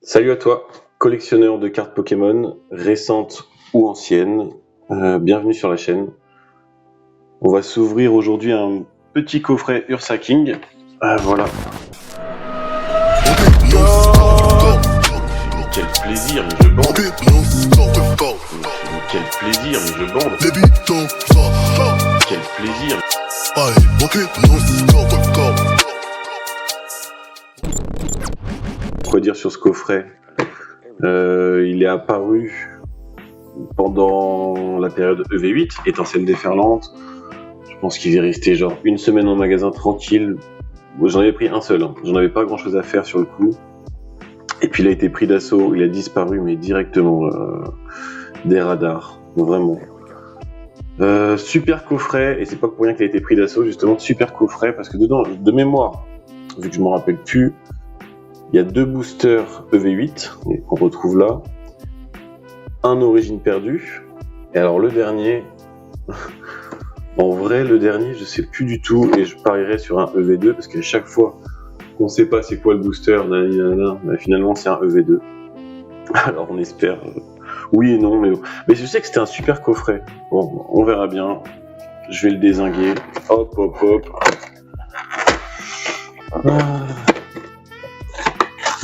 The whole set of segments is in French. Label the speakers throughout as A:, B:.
A: Salut à toi, collectionneur de cartes Pokémon, récentes ou anciennes, bienvenue sur la chaîne. On va s'ouvrir aujourd'hui un petit coffret Ursa King. Voilà. Quel plaisir, mais je bande. Quel plaisir, mais je bande. Quel plaisir. Quoi dire sur ce coffret? Il est apparu pendant la période EV8, étincelle déferlante. Je pense qu'il est resté genre une semaine en magasin tranquille. J'en avais pris un seul, hein. J'en avais pas grand chose à faire sur le coup. Et puis il a été pris d'assaut, il a disparu mais directement des radars, vraiment. Super coffret, et c'est pas pour rien qu'il a été pris d'assaut, justement, super coffret, parce que dedans, de mémoire, vu que je m'en rappelle plus, il y a 2 boosters EV8 qu'on retrouve là, un origine perdue, et alors le dernier, en vrai le dernier je sais plus du tout, et je parierais sur un EV2 parce qu'à chaque fois qu'on sait pas c'est quoi le booster, finalement c'est un EV2. Alors on espère oui et non, mais je sais que c'était un super coffret. Bon, on verra bien. Je vais le dézinguer. Hop hop hop.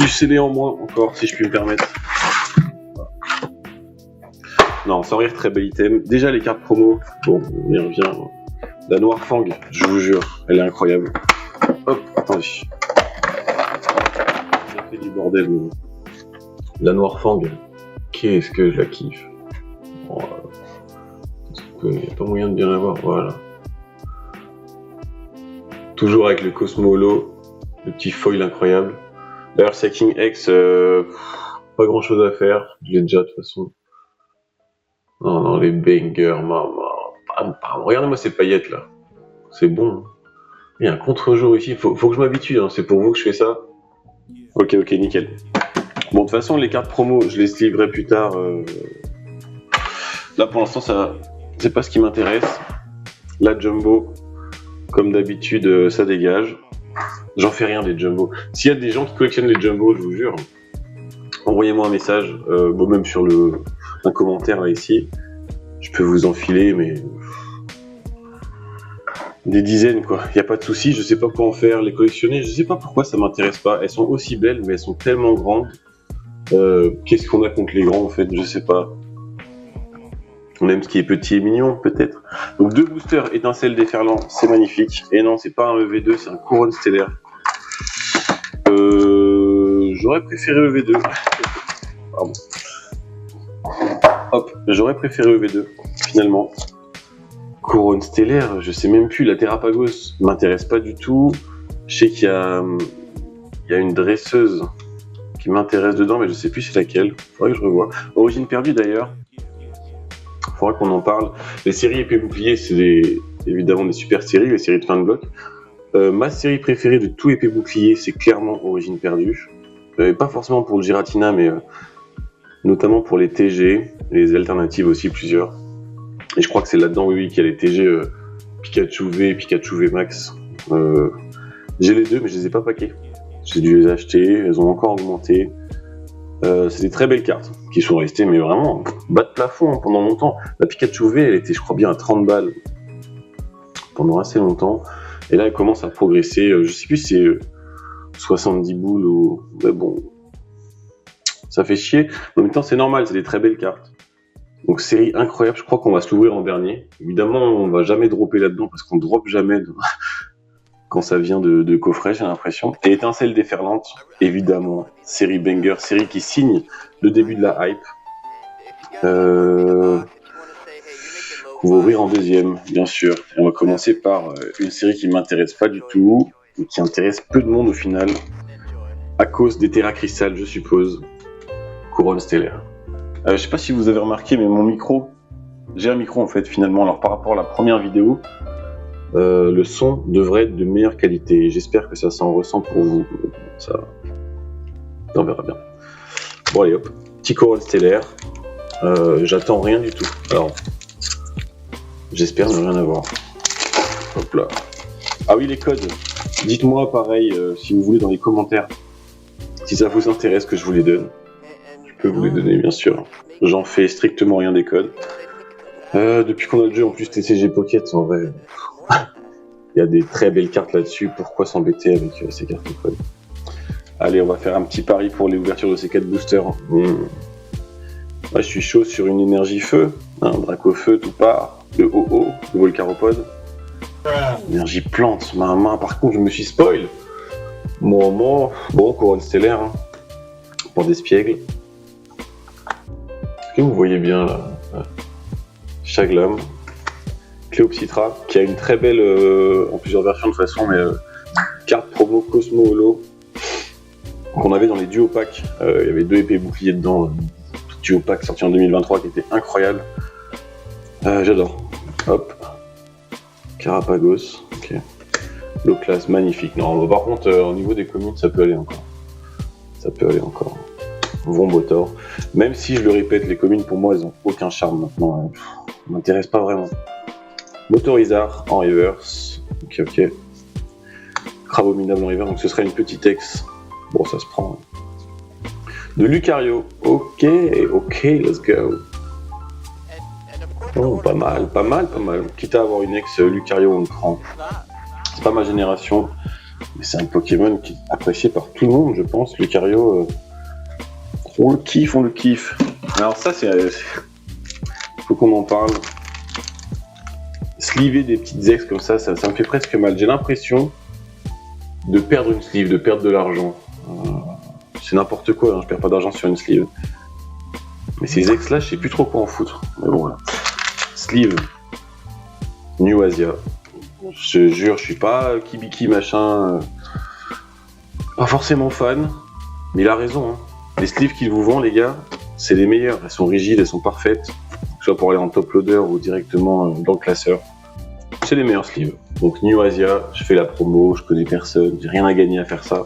A: Du scellé en moins encore, si je puis me permettre. Non, sans rire, très bel item. Déjà les cartes promo, bon, on y revient. La Noire Fang, je vous jure, elle est incroyable. Hop, attendez. J'ai fait du bordel. La Noire Fang, qu'est-ce que je la kiffe. Bon, il n'y a pas moyen de bien la voir, voilà. Toujours avec le Cosmo Holo, le petit foil incroyable. D'ailleurs, King X, pas grand chose à faire, je l'ai déjà de toute façon. Non, les bangers, maman. Regardez-moi ces paillettes là. C'est bon. Il y a un contre-jour ici, faut que je m'habitue, hein. C'est pour vous que je fais ça. Ok, nickel. Bon, de toute façon, les cartes promo, je les livrerai plus tard. Là, pour l'instant, ça, c'est pas ce qui m'intéresse. La Jumbo, comme d'habitude, ça dégage. J'en fais rien des Jumbo. S'il y a des gens qui collectionnent les Jumbo, je vous jure, envoyez-moi un message, même sur un commentaire là ici. Je peux vous enfiler, mais des dizaines quoi. Y a pas de souci. Je sais pas quoi en faire, les collectionner. Je sais pas pourquoi ça m'intéresse pas. Elles sont aussi belles, mais elles sont tellement grandes. Qu'est-ce qu'on a contre les grands en fait? Je sais pas. On aime ce qui est petit et mignon peut-être. Donc 2 boosters étincelle déferlant, c'est magnifique. Et non, c'est pas un EV2, c'est un couronne stellaire. J'aurais préféré EV2. Pardon. Hop, j'aurais préféré EV2 finalement. Couronne stellaire, je sais même plus. La Terrapagos m'intéresse pas du tout. Je sais qu'il y a une dresseuse qui m'intéresse dedans, mais je sais plus c'est laquelle. Faudrait que je revoie. Origine perdue d'ailleurs. Faudra qu'on en parle. Les séries épée bouclier, c'est évidemment des super séries, les séries de fin de bloc. Ma série préférée de tout épée bouclier, c'est clairement Origine perdue. Pas forcément pour le Giratina, mais notamment pour les TG, les alternatives aussi, plusieurs. Et je crois que c'est là-dedans, oui, qu'il y a les TG Pikachu V et Pikachu V Max. J'ai les deux, mais je les ai pas packés. J'ai dû les acheter, elles ont encore augmenté. C'est des très belles cartes qui sont restées, mais vraiment bas de plafond pendant longtemps. La Pikachu V, elle était, je crois bien, à 30 balles pendant assez longtemps. Et là, elle commence à progresser. Je sais plus si c'est 70 boules ou. Mais bon, ça fait chier. En même temps, c'est normal, c'est des très belles cartes. Donc, série incroyable. Je crois qu'on va se l'ouvrir en dernier. Évidemment, on va jamais dropper là-dedans parce qu'on drop jamais quand ça vient de coffret, j'ai l'impression. Et étincelle déferlante, évidemment. Série banger, série qui signe le début de la hype. On va ouvrir en deuxième, bien sûr. Et on va commencer par une série qui m'intéresse pas du tout, et qui intéresse peu de monde au final, à cause des Terra Crystal, je suppose. Couronne stellaire. Je sais pas si vous avez remarqué, mais mon micro, j'ai un micro en fait finalement. Alors par rapport à la première vidéo, le son devrait être de meilleure qualité. J'espère que ça s'en ressent pour vous. Ça, on verra bien. Bon allez hop, petit couronne stellaire. J'attends rien du tout. Alors, j'espère ne rien avoir. Hop là. Ah oui, les codes. Dites-moi pareil si vous voulez dans les commentaires Si ça vous intéresse que je vous les donne, je peux vous les donner bien sûr. J'en fais strictement rien des codes. Depuis qu'on a le jeu en plus TCG Pocket, en vrai, il y a des très belles cartes là-dessus. Pourquoi s'embêter avec ces cartes codes? Allez, on va faire un petit pari pour les ouvertures de ces 4 boosters. Moi, je suis chaud sur une énergie feu, un Draco feu tout part, le OO, le Volcaropod. Énergie plante, ma main, par contre, je me suis spoil. Bon, couronne stellaire, hein, pour des spiègles. Est-ce que vous voyez bien là? Chaglam, Cléopsitra, qui a une très belle, en plusieurs versions de toute façon, mais carte promo Cosmo Holo, qu'on avait dans les duo packs. Il y avait 2 épées boucliers dedans, duo pack sorti en 2023 qui était incroyable. J'adore. Hop. Carapagos, ok. Low class, magnifique. Non, par contre, au niveau des communes, ça peut aller encore. Vombotor. Même si, je le répète, les communes, pour moi, elles ont aucun charme maintenant. Ça m'intéresse pas vraiment. Motorizar en reverse. Ok. Crabominable en reverse, donc ce sera une petite ex. Bon, ça se prend. De Lucario. Ok, let's go. Oh, pas mal. Quitte à avoir une ex Lucario, on le prend. C'est pas ma génération, mais c'est un Pokémon qui est apprécié par tout le monde, je pense. Lucario, on le kiffe. Alors ça, faut qu'on en parle. Sliver des petites ex comme ça me fait presque mal. J'ai l'impression de perdre une sleeve, de perdre de l'argent. C'est n'importe quoi, hein, je perds pas d'argent sur une sleeve. Mais ces ex là, je sais plus trop quoi en foutre. Mais bon, voilà. Sleeve. New Asia. Je jure, je suis pas Kibiki machin. Pas forcément fan. Mais il a raison. Hein. Les sleeves qu'il vous vend, les gars, c'est les meilleurs. Elles sont rigides, elles sont parfaites. Soit pour aller en top loader ou directement dans le classeur. C'est les meilleurs sleeves. Donc New Asia, je fais la promo, je connais personne, j'ai rien à gagner à faire ça.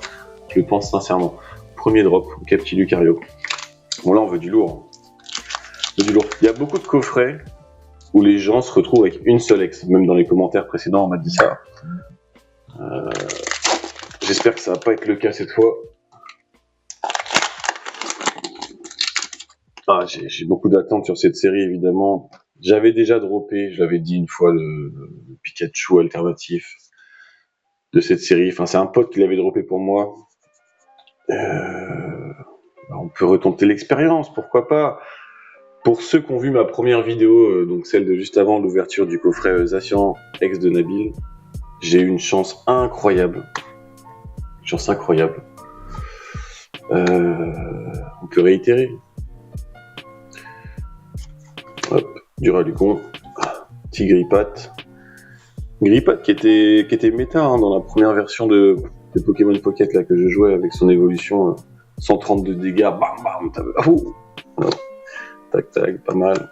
A: Je le pense sincèrement. Premier drop, ok, petit Lucario. Bon là on veut du lourd. Il y a beaucoup de coffrets où les gens se retrouvent avec une seule ex. Même dans les commentaires précédents on m'a dit ça. J'espère que ça va pas être le cas cette fois. J'ai beaucoup d'attentes sur cette série évidemment. J'avais déjà droppé, je l'avais dit une fois, le Pikachu alternatif de cette série. Enfin, c'est un pote qui l'avait droppé pour moi. On peut retenter l'expérience, pourquoi pas. Pour ceux qui ont vu ma première vidéo, donc celle de juste avant l'ouverture du coffret Zacian, ex de Nabil, j'ai eu une chance incroyable. On peut réitérer. Hop, du Ralucon, petit Grippat qui était méta hein, dans la première version de Pokémon Pocket là, que je jouais avec son évolution 132 dégâts, bam, tac, pas mal.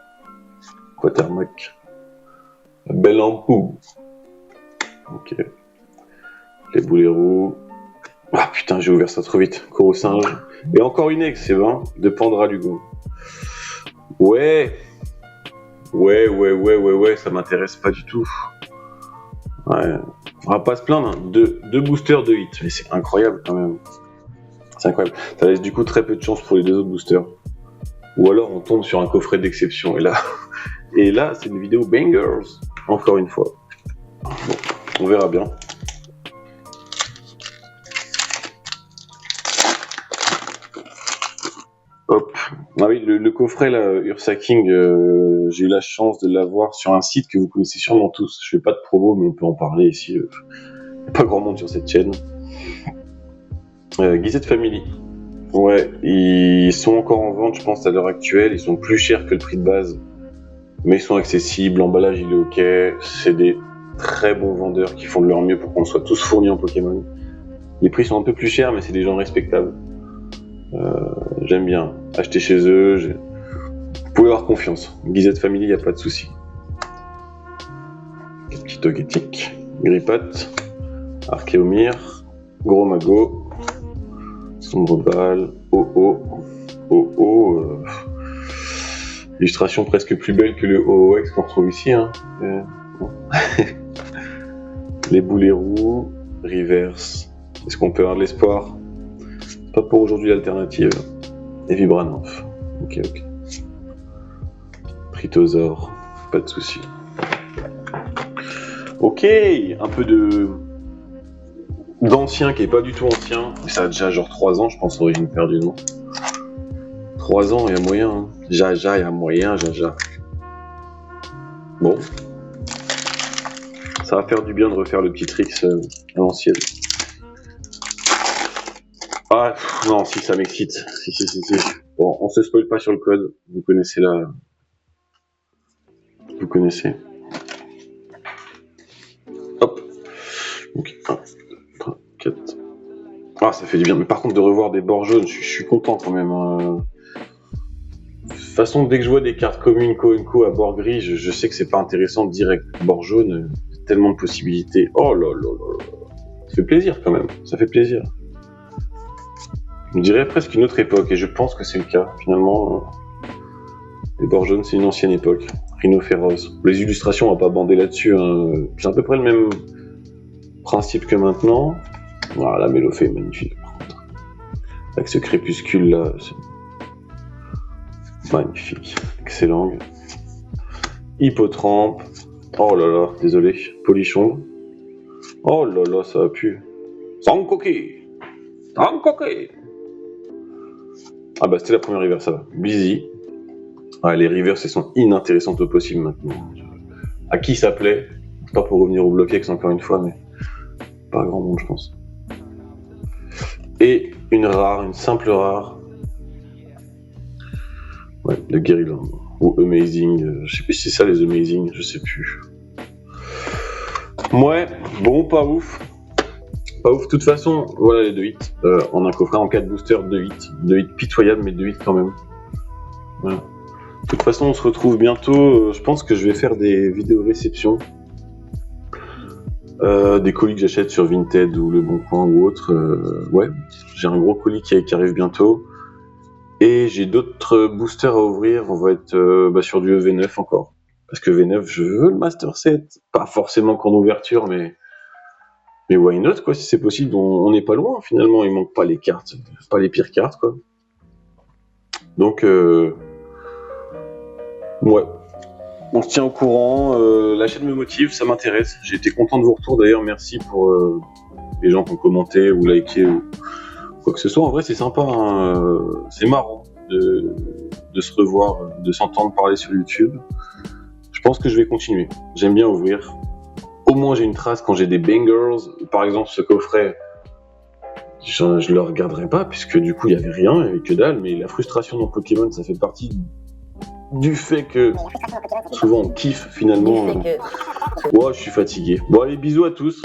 A: Quatermac, belle ampou. Ok. Les boulets roux. Ah putain, j'ai ouvert ça trop vite. Corossinge. Et encore une ex, c'est bon. De Pandralugon. Ouais, ça m'intéresse pas du tout. Ouais, on va pas se plaindre. Hein. Deux boosters de hit, mais c'est incroyable quand même. C'est incroyable. Ça laisse du coup très peu de chance pour les 2 autres boosters. Ou alors on tombe sur un coffret d'exception. Et là, c'est une vidéo bangers. Encore une fois. Bon, on verra bien. Hop. Ah oui, le coffret là, Ursa King, j'ai eu la chance de l'avoir sur un site que vous connaissez sûrement tous. Je fais pas de promo, mais on peut en parler ici. Il n'y a pas grand monde sur cette chaîne. Gizet Family. Ouais, ils sont encore en vente, je pense, à l'heure actuelle. Ils sont plus chers que le prix de base, mais ils sont accessibles. L'emballage, il est ok. C'est des très bons vendeurs qui font de leur mieux pour qu'on soit tous fournis en Pokémon. Les prix sont un peu plus chers, mais c'est des gens respectables. J'aime bien acheter chez eux. Vous pouvez avoir confiance. Gizet Family, il n'y a pas de souci. Petit Togetic, Grippat, Archéomir, Gros Mago, Sombreval, illustration presque plus belle que le OOX qu'on retrouve ici. Hein. Les boulets roux, reverse. Est-ce qu'on peut avoir de l'espoir? Pas pour aujourd'hui l'alternative. Et Vibranov. Ok. Pritosaur, pas de soucis. Ok, un peu d'ancien qui est pas du tout ancien. Ça a déjà genre 3 ans, je pense, Origine perdue, non 3 ans, il y a moyen. Hein. Jaja, il y a moyen, Jaja. Bon. Ça va faire du bien de refaire le petit tricks à l'ancienne. Ah, non, si, ça m'excite. Si. Bon, on se spoil pas sur le code. Vous connaissez la... Vous connaissez. Hop. Ok, 1, 3, 4. Ah, ça fait du bien. Mais par contre, de revoir des bords jaunes, je suis content quand même. De toute façon, dès que je vois des cartes communes co à bord gris, je sais que c'est pas intéressant direct. Bord jaune, tellement de possibilités. Oh là là là là. Ça fait plaisir quand même. Ça fait plaisir. Je dirais presque une autre époque, et je pense que c'est le cas. Finalement, les bords jaunes, c'est une ancienne époque. Rhino féroce. Les illustrations, on va pas bander là-dessus. Hein. C'est à peu près le même principe que maintenant. Voilà, la Mélofée est magnifique. Avec ce crépuscule là, c'est magnifique. Excellent. Hippotrampe. Oh là là, désolé. Polichon. Oh là là, ça a pu. Sankoké. Ah bah c'était la première river, ça va. Busy. Ah, les rivers, elles sont inintéressantes au possible maintenant. À qui ça plaît? Pas pour revenir au Bloquex encore une fois, mais pas grand monde, je pense. Et une rare, une simple rare. Ouais, le Guerrilland. Ou Amazing. Je sais plus si c'est ça les Amazing, je sais plus. Ouais, bon, pas ouf. Pas ouf. De toute façon, voilà les 2 hits. En un coffret, en 4 boosters, 2 hits. 2 hits pitoyables, mais 2 hits quand même. Voilà. De toute façon, on se retrouve bientôt. Je pense que je vais faire des vidéos réception. Des colis que j'achète sur Vinted ou Le Bon Coin ou autre. Ouais, j'ai un gros colis qui arrive bientôt. Et j'ai d'autres boosters à ouvrir. On va être sur du V9 encore. Parce que V9, je veux le Master Set. Pas forcément qu'en ouverture, mais why not, quoi, si c'est possible. On n'est pas loin, finalement. Il manque pas les cartes. Pas les pires cartes, quoi. Donc, ouais. On se tient au courant. La chaîne me motive, ça m'intéresse. J'ai été content de vos retours, d'ailleurs. Merci pour les gens qui ont commenté ou liké ou quoi que ce soit. En vrai, c'est sympa. Hein. C'est marrant de se revoir, de s'entendre parler sur YouTube. Je pense que je vais continuer. J'aime bien ouvrir. Au moins, j'ai une trace quand j'ai des bangers. Par exemple, ce coffret, je le regarderai pas, puisque du coup, il n'y avait rien, il n'y avait que dalle. Mais la frustration dans Pokémon, ça fait partie du fait que souvent on kiffe finalement. Ouais, je suis fatigué. Bon, allez, bisous à tous.